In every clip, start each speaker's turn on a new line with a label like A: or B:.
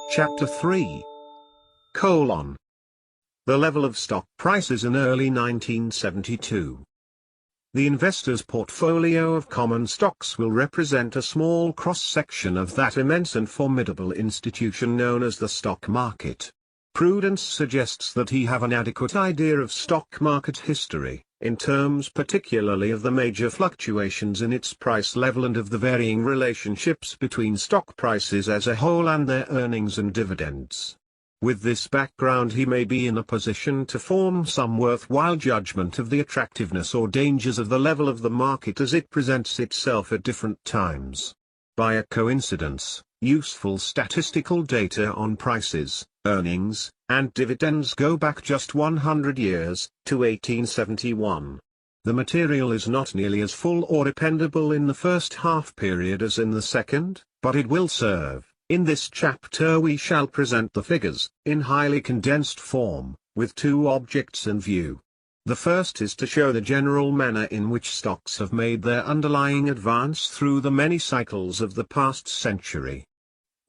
A: Chapter 3. The level of stock prices in early 1972. The investor's portfolio of common stocks will represent a small cross-section of that immense and formidable institution known as the stock market. Prudence suggests that he have an adequate idea of stock market history, in terms particularly of the major fluctuations in its price level and of the varying relationships between stock prices as a whole and their earnings and dividends. With this background he may be in a position to form some worthwhile judgment of the attractiveness or dangers of the level of the market as it presents itself at different times. By a coincidence, useful statistical data on prices, earnings, and dividends go back just 100 years, to 1871. The material is not nearly as full or dependable in the first half period as in the second, but it will serve. In this chapter we shall present the figures, in highly condensed form, with two objects in view. The first is to show the general manner in which stocks have made their underlying advance through the many cycles of the past century.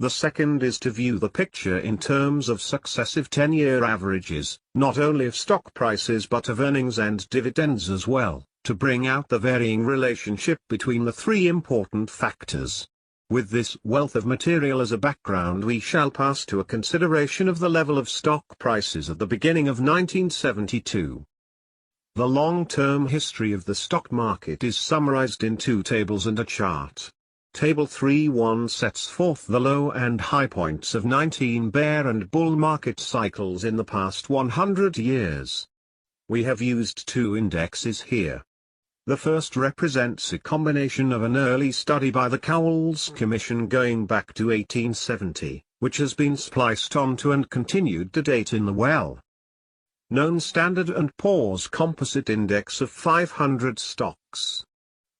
A: The second is to view the picture in terms of successive 10-year averages, not only of stock prices but of earnings and dividends as well, to bring out the varying relationship between the three important factors. With this wealth of material as a background we shall pass to a consideration of the level of stock prices at the beginning of 1972. The long-term history of the stock market is summarized in two tables and a chart. Table 3.1 sets forth the low and high points of 19 bear and bull market cycles in the past 100 years. We have used two indexes here. The first represents a combination of an early study by the Cowles Commission going back to 1870, which has been spliced onto and continued to date in the well-known Standard & Poor's Composite Index of 500 stocks.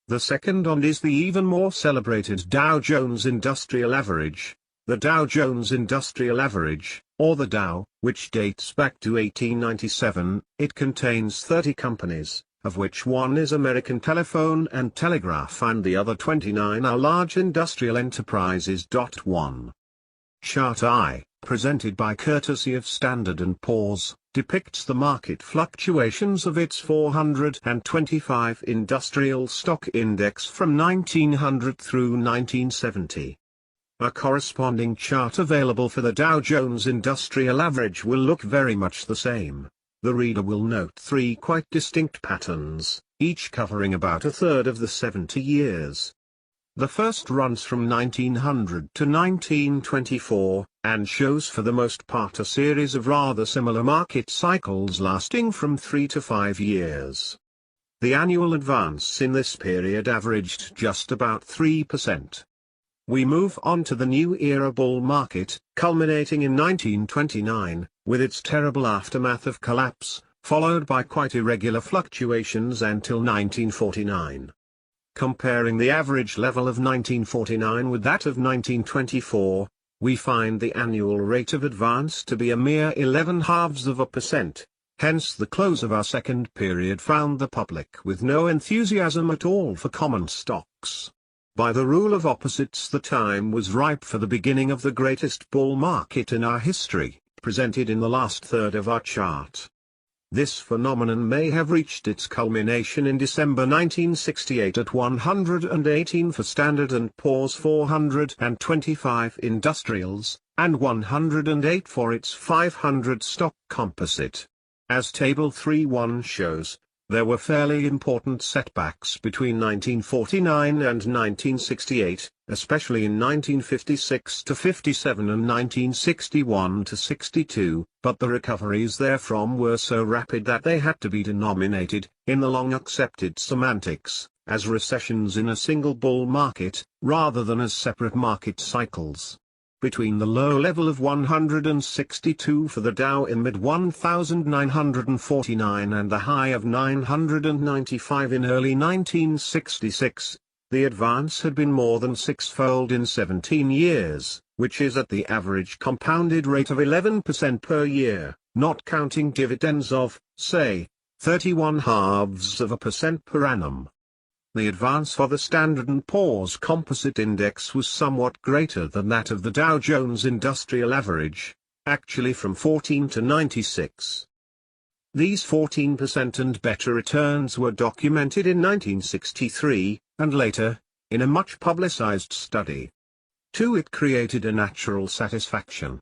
A: The second is the even more celebrated Dow Jones Industrial Average, the Dow Jones Industrial Average, or the Dow, which dates back to 1897. It contains 30 companies, of which one is American Telephone and Telegraph and the other 29 are large industrial enterprises. 1. Chart I, presented by courtesy of Standard & Poor's, depicts the market fluctuations of its 425 industrial stock index from 1900 through 1970. A corresponding chart available for the Dow Jones Industrial Average will look very much the same. The reader will note three quite distinct patterns, each covering about a third of the 70 years. The first runs from 1900 to 1924, and shows for the most part a series of rather similar market cycles lasting from 3 to 5 years. The annual advance in this period averaged just about 3%. We move on to the new era bull market, culminating in 1929, with its terrible aftermath of collapse, followed by quite irregular fluctuations until 1949. Comparing the average level of 1949 with that of 1924, we find the annual rate of advance to be a mere 0.11%. Hence the close of our second period found the public with no enthusiasm at all for common stocks. By the rule of opposites, the time was ripe for the beginning of the greatest bull market in our history, presented in the last third of our chart. This phenomenon may have reached its culmination in December 1968 at 118 for Standard & Poor's 425 industrials, and 108 for its 500 stock composite. As Table 3.1 shows, there were fairly important setbacks between 1949 and 1968, especially in 1956 to 57 and 1961 to 62, but the recoveries therefrom were so rapid that they had to be denominated, in the long accepted semantics, as recessions in a single bull market, rather than as separate market cycles. Between the low level of 162 for the Dow in mid-1949 and the high of 995 in early 1966, the advance had been more than sixfold in 17 years, which is at the average compounded rate of 11% per year, not counting dividends of, say, 31/2% per annum. The advance for the Standard & Poor's Composite Index was somewhat greater than that of the Dow Jones Industrial Average, actually from 14 to 96. These 14% and better returns were documented in 1963, and later, in a much publicized study. 2. It created a natural satisfaction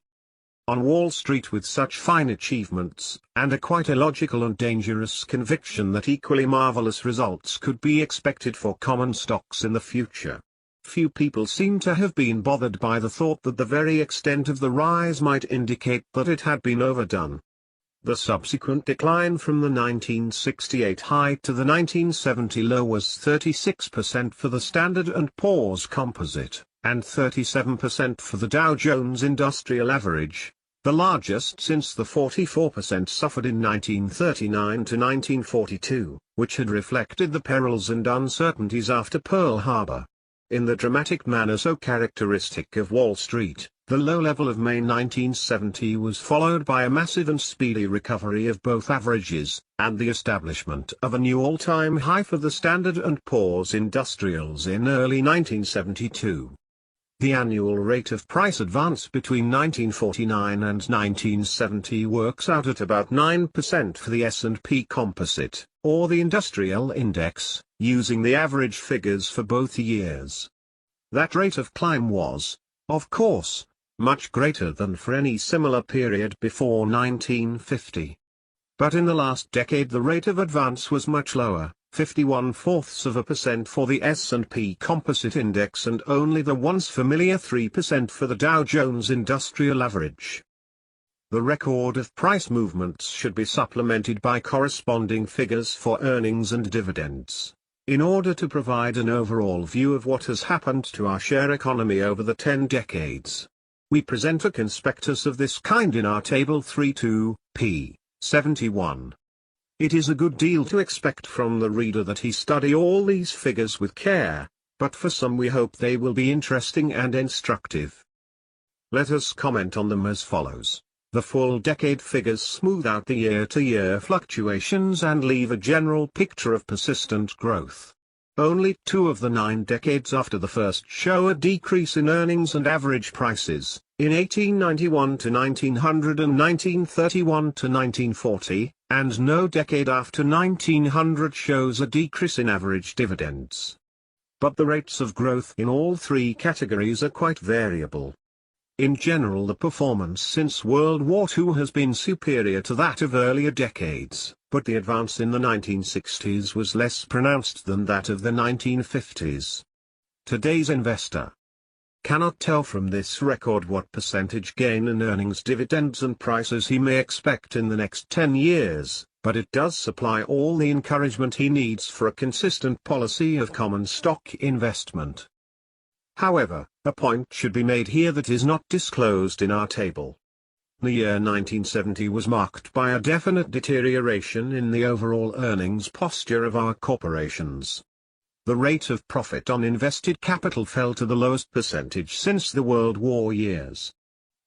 A: on Wall Street with such fine achievements, and a quite illogical and dangerous conviction that equally marvelous results could be expected for common stocks in the future. Few people seem to have been bothered by the thought that the very extent of the rise might indicate that it had been overdone. The subsequent decline from the 1968 high to the 1970 low was 36% for the Standard & Poor's Composite, and 37% for the Dow Jones Industrial Average, the largest since the 44% suffered in 1939 to 1942, which had reflected the perils and uncertainties after Pearl Harbor. In the dramatic manner so characteristic of Wall Street, the low level of May 1970 was followed by a massive and speedy recovery of both averages, and the establishment of a new all-time high for the Standard & Poor's Industrials in early 1972. The annual rate of price advance between 1949 and 1970 works out at about 9% for the S&P Composite, or the Industrial Index, using the average figures for both years. That rate of climb was, of course, much greater than for any similar period before 1950. But in the last decade the rate of advance was much lower, 51/4% for the S&P Composite Index and only the once familiar 3% for the Dow Jones Industrial Average. The record of price movements should be supplemented by corresponding figures for earnings and dividends, in order to provide an overall view of what has happened to our share economy over the 10 decades. We present a conspectus of this kind in our Table 3.2, p. 71. It is a good deal to expect from the reader that he study all these figures with care, but for some we hope they will be interesting and instructive. Let us comment on them as follows. The full decade figures smooth out the year-to-year fluctuations and leave a general picture of persistent growth. Only 2 of the 9 decades after the first show a decrease in earnings and average prices, in 1891 to 1900 and 1931 to 1940, and no decade after 1900 shows a decrease in average dividends. But the rates of growth in all 3 categories are quite variable. In general the performance since World War II has been superior to that of earlier decades, but the advance in the 1960s was less pronounced than that of the 1950s. Today's investor cannot tell from this record what percentage gain in earnings, dividends and prices he may expect in the next 10 years, but it does supply all the encouragement he needs for a consistent policy of common stock investment. However, a point should be made here that is not disclosed in our table. The year 1970 was marked by a definite deterioration in the overall earnings posture of our corporations. The rate of profit on invested capital fell to the lowest percentage since the World War years.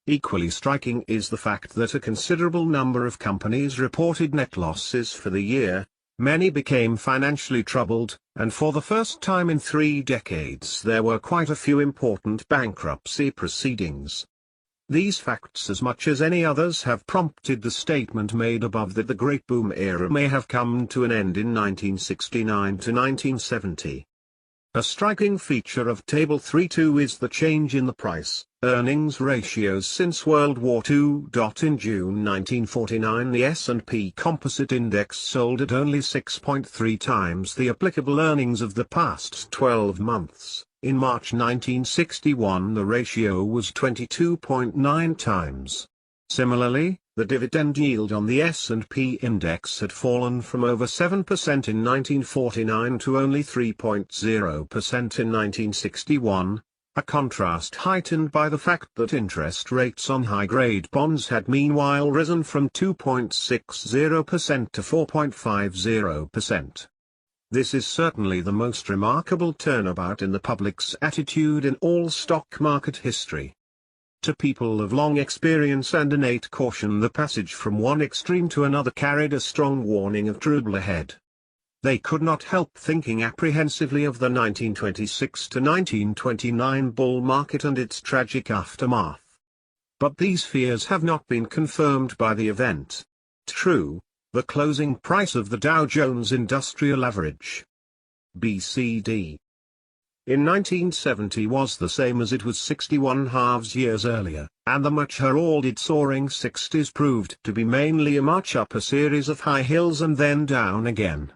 A: Equally striking is the fact that a considerable number of companies reported net losses for the year. Many became financially troubled, and for the first time in 3 decades there were quite a few important bankruptcy proceedings. These facts as much as any others have prompted the statement made above that the Great Boom era may have come to an end in 1969 to 1970. A striking feature of Table 3.2 is the change in the price-earnings ratios since World War II. In June 1949 the S&P Composite Index sold at only 6.3 times the applicable earnings of the past 12 months. In March 1961 the ratio was 22.9 times. Similarly, the dividend yield on the S&P index had fallen from over 7% in 1949 to only 3.0% in 1961, a contrast heightened by the fact that interest rates on high-grade bonds had meanwhile risen from 2.60% to 4.50%. This is certainly the most remarkable turnabout in the public's attitude in all stock market history. To people of long experience and innate caution the passage from one extreme to another carried a strong warning of trouble ahead. They could not help thinking apprehensively of the 1926 to 1929 bull market and its tragic aftermath. But these fears have not been confirmed by the event. True, the closing price of the Dow Jones Industrial Average (BCD) in 1970 was the same as it was 61 halves years earlier, and the much heralded soaring 60s proved to be mainly a march up a series of high hills and then down again.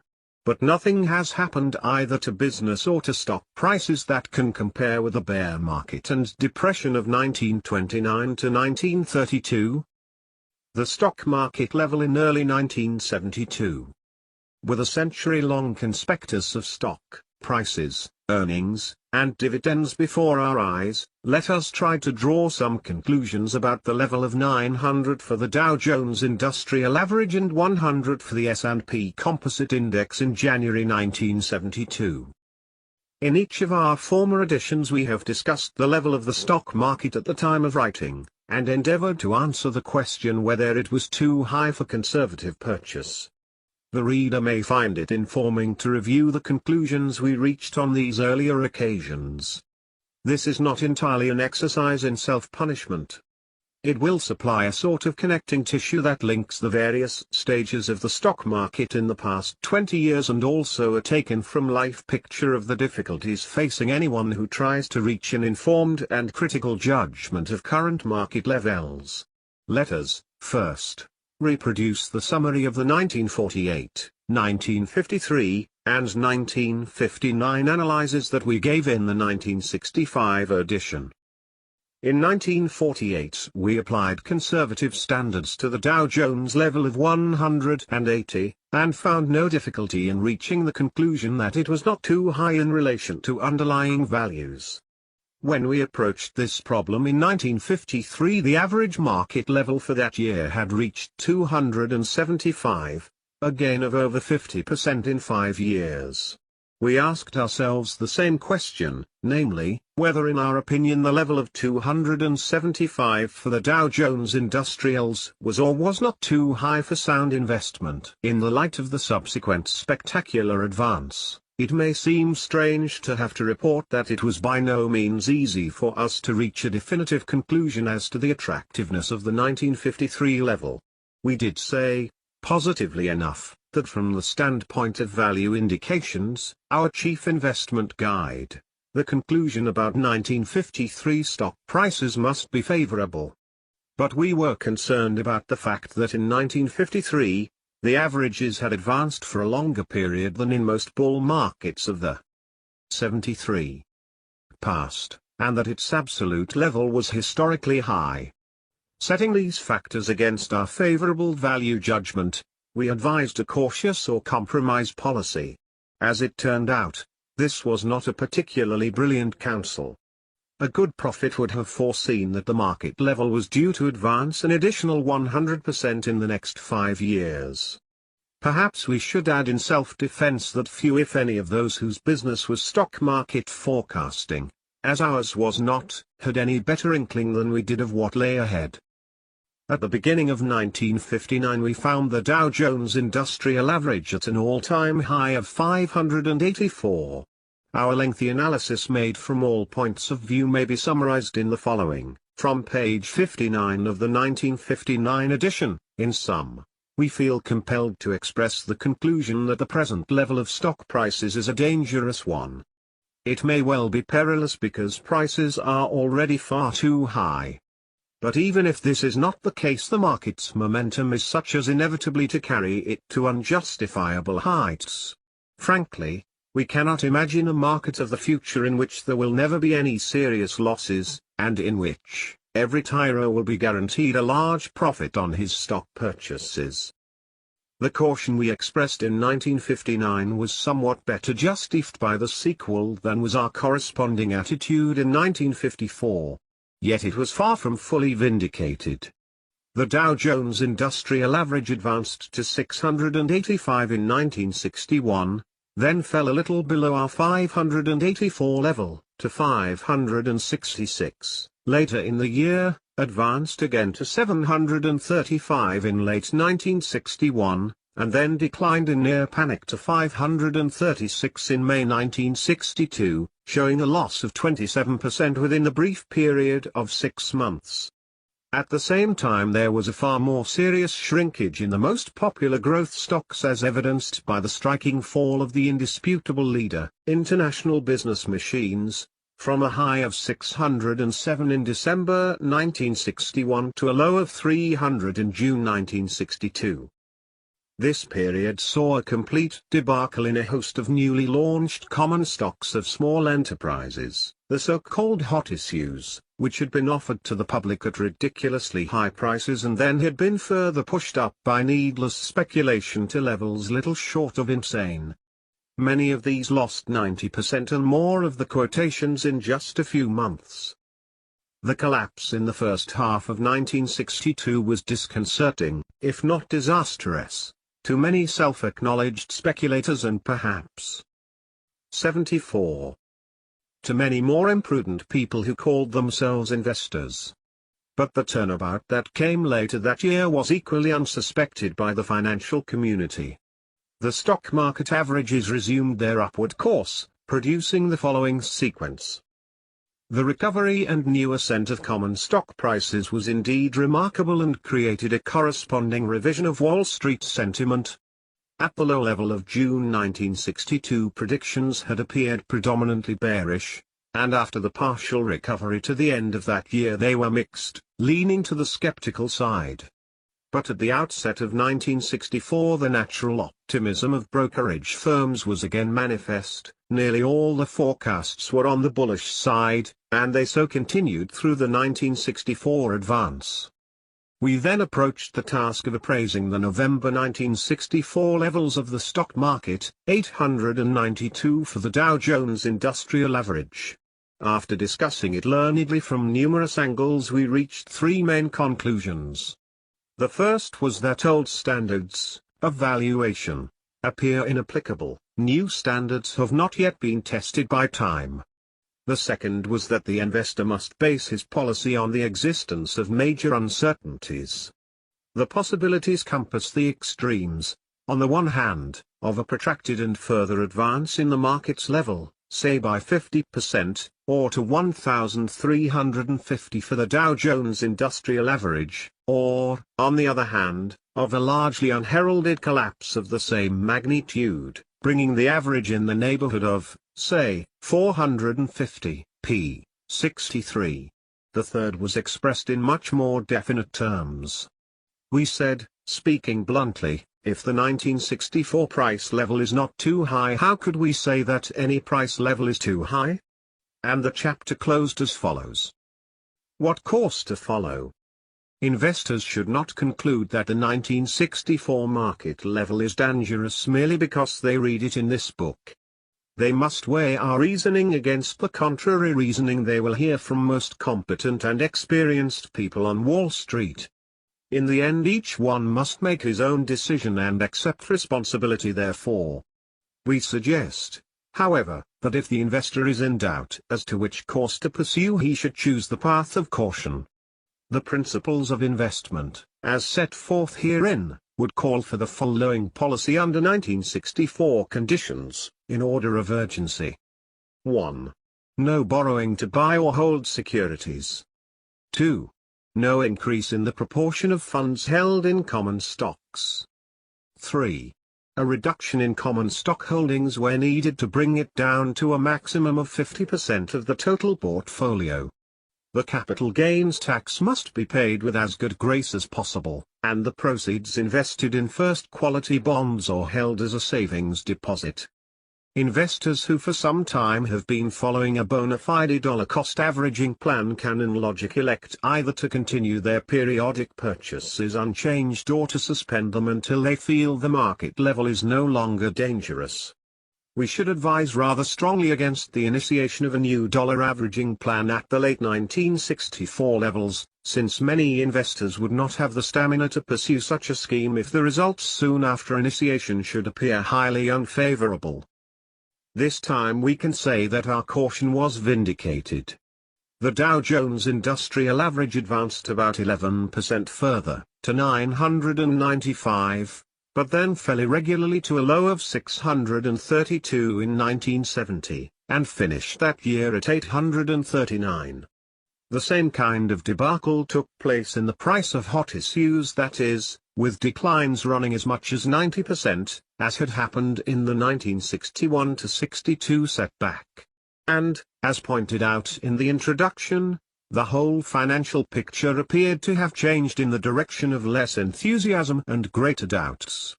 A: But nothing has happened either to business or to stock prices that can compare with the bear market and depression of 1929 to 1932. The stock market level in early 1972. With a century-long conspectus of stock prices, earnings, and dividends before our eyes, let us try to draw some conclusions about the level of 900 for the Dow Jones Industrial Average and 100 for the S&P Composite Index in January 1972. In each of our former editions we have discussed the level of the stock market at the time of writing, and endeavored to answer the question whether it was too high for conservative purchase. The reader may find it informing to review the conclusions we reached on these earlier occasions. This is not entirely an exercise in self-punishment. It will supply a sort of connecting tissue that links the various stages of the stock market in the past 20 years and also a taken-from-life picture of the difficulties facing anyone who tries to reach an informed and critical judgment of current market levels. Let us, first, reproduce the summary of the 1948, 1953, and 1959 analyses that we gave in the 1965 edition. In 1948 we applied conservative standards to the Dow Jones level of 180, and found no difficulty in reaching the conclusion that it was not too high in relation to underlying values. When we approached this problem in 1953 the average market level for that year had reached 275, a gain of over 50% in 5 years. We asked ourselves the same question, namely, whether in our opinion the level of 275 for the Dow Jones Industrials was or was not too high for sound investment. In the light of the subsequent spectacular advance, it may seem strange to have to report that it was by no means easy for us to reach a definitive conclusion as to the attractiveness of the 1953 level. We did say, positively enough, that from the standpoint of value indications, our chief investment guide, the conclusion about 1953 stock prices must be favorable. But we were concerned about the fact that in 1953, the averages had advanced for a longer period than in most bull markets of the 73 past, and that its absolute level was historically high. Setting these factors against our favorable value judgment, we advised a cautious or compromise policy. As it turned out, this was not a particularly brilliant counsel. A good prophet would have foreseen that the market level was due to advance an additional 100% in the next 5 years. Perhaps we should add in self-defense that few if any of those whose business was stock market forecasting, as ours was not, had any better inkling than we did of what lay ahead. At the beginning of 1959 we found the Dow Jones Industrial Average at an all-time high of 584. Our lengthy analysis made from all points of view may be summarized in the following, from page 59 of the 1959 edition. In sum, we feel compelled to express the conclusion that the present level of stock prices is a dangerous one. It may well be perilous because prices are already far too high. But even if this is not the case, the market's momentum is such as inevitably to carry it to unjustifiable heights. Frankly, we cannot imagine a market of the future in which there will never be any serious losses, and in which every tyro will be guaranteed a large profit on his stock purchases. The caution we expressed in 1959 was somewhat better justified by the sequel than was our corresponding attitude in 1954. Yet it was far from fully vindicated. The Dow Jones Industrial Average advanced to 685 in 1961, then fell a little below our 584 level, to 566. Later in the year, advanced again to 735 in late 1961, and then declined in near panic to 536 in May 1962, showing a loss of 27% within the brief period of 6 months. At the same time there was a far more serious shrinkage in the most popular growth stocks, as evidenced by the striking fall of the indisputable leader, International Business Machines, from a high of 607 in December 1961 to a low of 300 in June 1962. This period saw a complete debacle in a host of newly launched common stocks of small enterprises, the so-called hot issues, which had been offered to the public at ridiculously high prices and then had been further pushed up by needless speculation to levels little short of insane. Many of these lost 90% and more of the quotations in just a few months. The collapse in the first half of 1962 was disconcerting, if not disastrous, to many self-acknowledged speculators and perhaps 74. to many more imprudent people who called themselves investors. But the turnabout that came later that year was equally unsuspected by the financial community. The stock market averages resumed their upward course, producing the following sequence. The recovery and new ascent of common stock prices was indeed remarkable and created a corresponding revision of Wall Street sentiment. At the low level of June 1962, predictions had appeared predominantly bearish, and after the partial recovery to the end of that year they were mixed, leaning to the skeptical side. But at the outset of 1964 the natural optimism of brokerage firms was again manifest, nearly all the forecasts were on the bullish side, and they so continued through the 1964 advance. We then approached the task of appraising the November 1964 levels of the stock market, 892 for the Dow Jones Industrial Average. After discussing it learnedly from numerous angles we reached three main conclusions. The first was that old standards of valuation appear inapplicable, new standards have not yet been tested by time. The second was that the investor must base his policy on the existence of major uncertainties. The possibilities compass the extremes, on the one hand, of a protracted and further advance in the market's level, say by 50%, or to 1,350 for the Dow Jones Industrial Average, or, on the other hand, of a largely unheralded collapse of the same magnitude, bringing the average in the neighborhood of, say, 450, p. 63. The third was expressed in much more definite terms. We said, speaking bluntly, if the 1964 price level is not too high, how could we say that any price level is too high? And the chapter closed as follows. What course to follow? Investors should not conclude that the 1964 market level is dangerous merely because they read it in this book. They must weigh our reasoning against the contrary reasoning they will hear from most competent and experienced people on Wall Street. In the end each one must make his own decision and accept responsibility therefore. We suggest, however, that if the investor is in doubt as to which course to pursue he should choose the path of caution. The principles of investment, as set forth herein, would call for the following policy under 1964 conditions, in order of urgency. 1. No borrowing to buy or hold securities. 2. No increase in the proportion of funds held in common stocks. 3. A reduction in common stock holdings where needed to bring it down to a maximum of 50% of the total portfolio. The capital gains tax must be paid with as good grace as possible, and the proceeds invested in first-quality bonds or held as a savings deposit. Investors who for some time have been following a bona fide dollar-cost averaging plan can in logic elect either to continue their periodic purchases unchanged or to suspend them until they feel the market level is no longer dangerous. We should advise rather strongly against the initiation of a new dollar averaging plan at the late 1964 levels, since many investors would not have the stamina to pursue such a scheme if the results soon after initiation should appear highly unfavorable. This time we can say that our caution was vindicated. The Dow Jones Industrial Average advanced about 11% further, to 995, but then fell irregularly to a low of 632 in 1970, and finished that year at 839. The same kind of debacle took place in the price of hot issues, that is, with declines running as much as 90%, as had happened in the 1961-62 setback. And, as pointed out in the introduction, the whole financial picture appeared to have changed in the direction of less enthusiasm and greater doubts.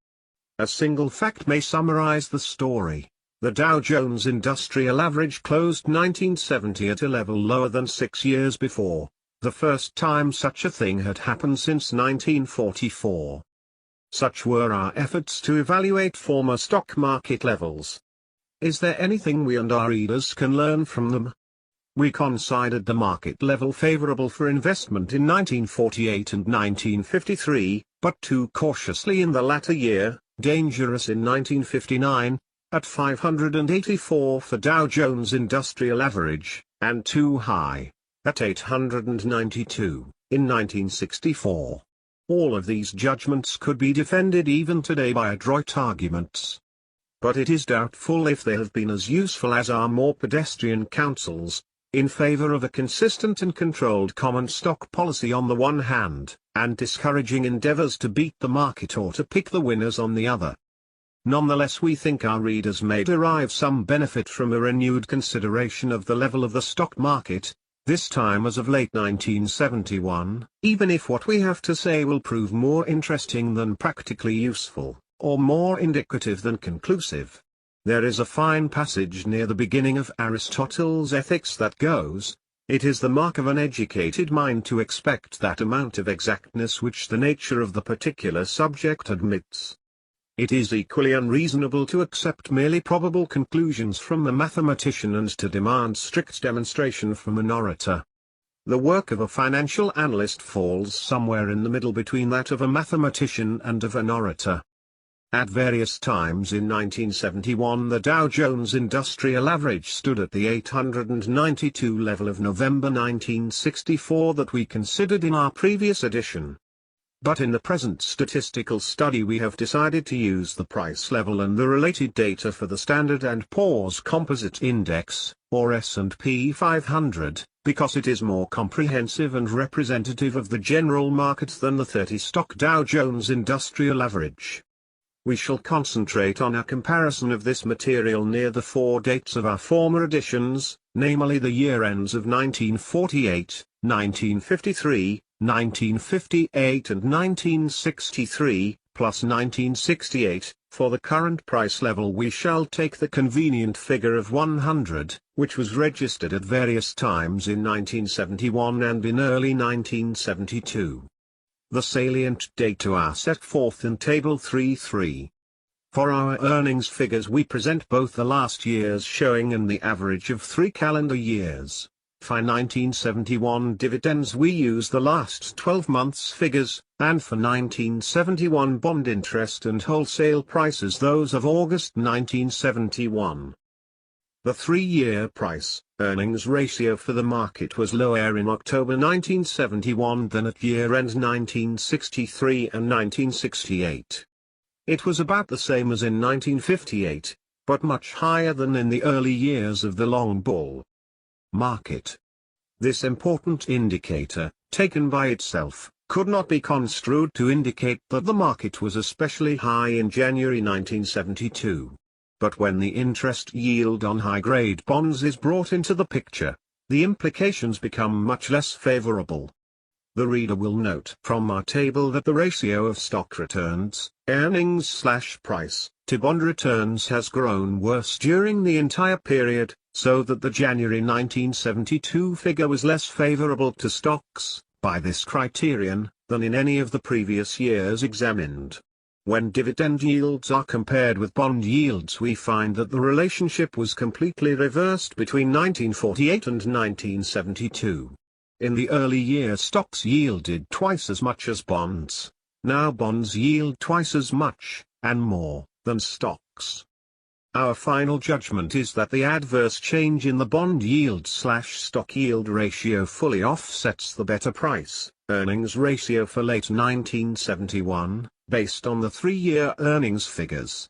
A: A single fact may summarize the story. The Dow Jones Industrial Average closed 1970 at a level lower than 6 years before, the first time such a thing had happened since 1944. Such were our efforts to evaluate former stock market levels. Is there anything we and our readers can learn from them? We considered the market level favorable for investment in 1948 and 1953, but too cautiously in the latter year, dangerous in 1959, at 584 for Dow Jones Industrial Average, and too high, at 892, in 1964. All of these judgments could be defended even today by adroit arguments. But it is doubtful if they have been as useful as our more pedestrian counsels, in favor of a consistent and controlled common stock policy on the one hand, and discouraging endeavors to beat the market or to pick the winners on the other. Nonetheless, we think our readers may derive some benefit from a renewed consideration of the level of the stock market, this time as of late 1971, even if what we have to say will prove more interesting than practically useful, or more indicative than conclusive. There is a fine passage near the beginning of Aristotle's Ethics that goes, "It is the mark of an educated mind to expect that amount of exactness which the nature of the particular subject admits. It is equally unreasonable to accept merely probable conclusions from a mathematician and to demand strict demonstration from an orator. The work of a financial analyst falls somewhere in the middle between that of a mathematician and of an orator." At various times in 1971 the Dow Jones Industrial Average stood at the 892 level of November 1964 that we considered in our previous edition. But in the present statistical study we have decided to use the price level and the related data for the Standard & Poor's Composite Index, or S&P 500, because it is more comprehensive and representative of the general market than the 30-stock Dow Jones Industrial Average. We shall concentrate on a comparison of this material near the 4 dates of our former editions, namely the year ends of 1948, 1953, 1958 and 1963, plus 1968. For the current price level we shall take the convenient figure of 100, which was registered at various times in 1971 and in early 1972. The salient data are set forth in Table 3.3. For our earnings figures we present both the last year's showing and the average of 3 calendar years. For 1971 dividends we use the last 12 months figures, and for 1971 bond interest and wholesale prices those of August 1971. The 3-year price-earnings ratio for the market was lower in October 1971 than at year-end 1963 and 1968. It was about the same as in 1958, but much higher than in the early years of the long bull market. This important indicator, taken by itself, could not be construed to indicate that the market was especially high in January 1972. But when the interest yield on high-grade bonds is brought into the picture, the implications become much less favorable. The reader will note from our table that the ratio of stock returns, earnings/price, to bond returns has grown worse during the entire period, so that the January 1972 figure was less favorable to stocks, by this criterion, than in any of the previous years examined. When dividend yields are compared with bond yields we find that the relationship was completely reversed between 1948 and 1972. In the early year stocks yielded twice as much as bonds. Now bonds yield twice as much, and more, than stocks. Our final judgment is that the adverse change in the bond yield/stock yield ratio fully offsets the better price-earnings ratio for late 1971, based on the 3-year earnings figures.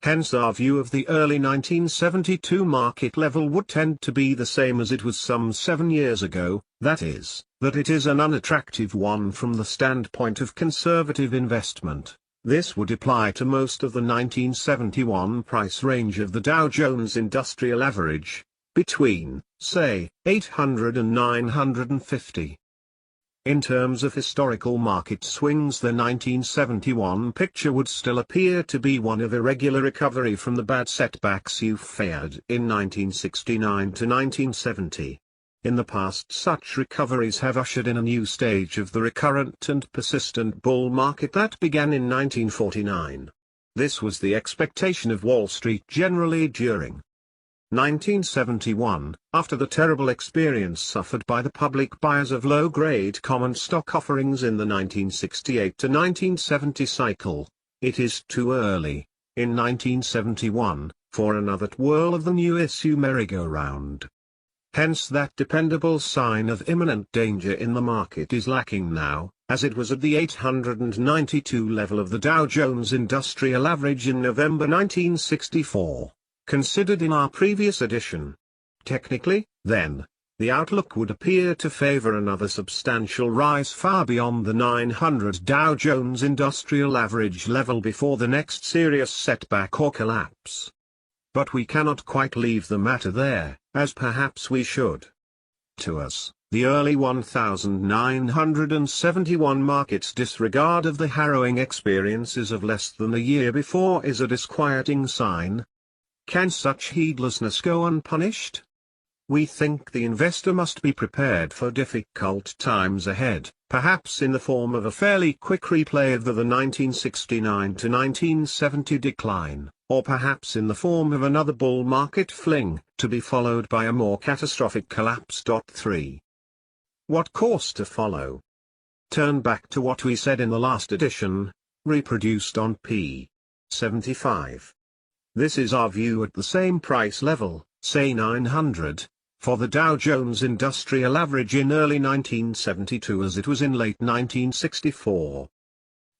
A: Hence our view of the early 1972 market level would tend to be the same as it was some 7 years ago, that is, that it is an unattractive one from the standpoint of conservative investment. This would apply to most of the 1971 price range of the Dow Jones Industrial Average, between, say, 800 and 950. In terms of historical market swings, the 1971 picture would still appear to be one of irregular recovery from the bad setbacks you fared in 1969 to 1970. In the past, such recoveries have ushered in a new stage of the recurrent and persistent bull market that began in 1949. This was the expectation of Wall Street generally during 1971, after the terrible experience suffered by the public buyers of low-grade common stock offerings in the 1968 to 1970 cycle. It is too early, in 1971, for another whirl of the new issue merry-go-round. Hence that dependable sign of imminent danger in the market is lacking now, as it was at the 892 level of the Dow Jones Industrial Average in November 1964. Considered in our previous edition. Technically, then, the outlook would appear to favor another substantial rise far beyond the 900 Dow Jones Industrial Average level before the next serious setback or collapse. But we cannot quite leave the matter there, as perhaps we should. To us, the early 1971 market's disregard of the harrowing experiences of less than a year before is a disquieting sign. Can such heedlessness go unpunished? We think the investor must be prepared for difficult times ahead, perhaps in the form of a fairly quick replay of the 1969 to 1970 decline, or perhaps in the form of another bull market fling, to be followed by a more catastrophic collapse. 3. What course to follow? Turn back to what we said in the last edition, reproduced on p. 75. This is our view at the same price level, say 900, for the Dow Jones Industrial Average in early 1972 as it was in late 1964.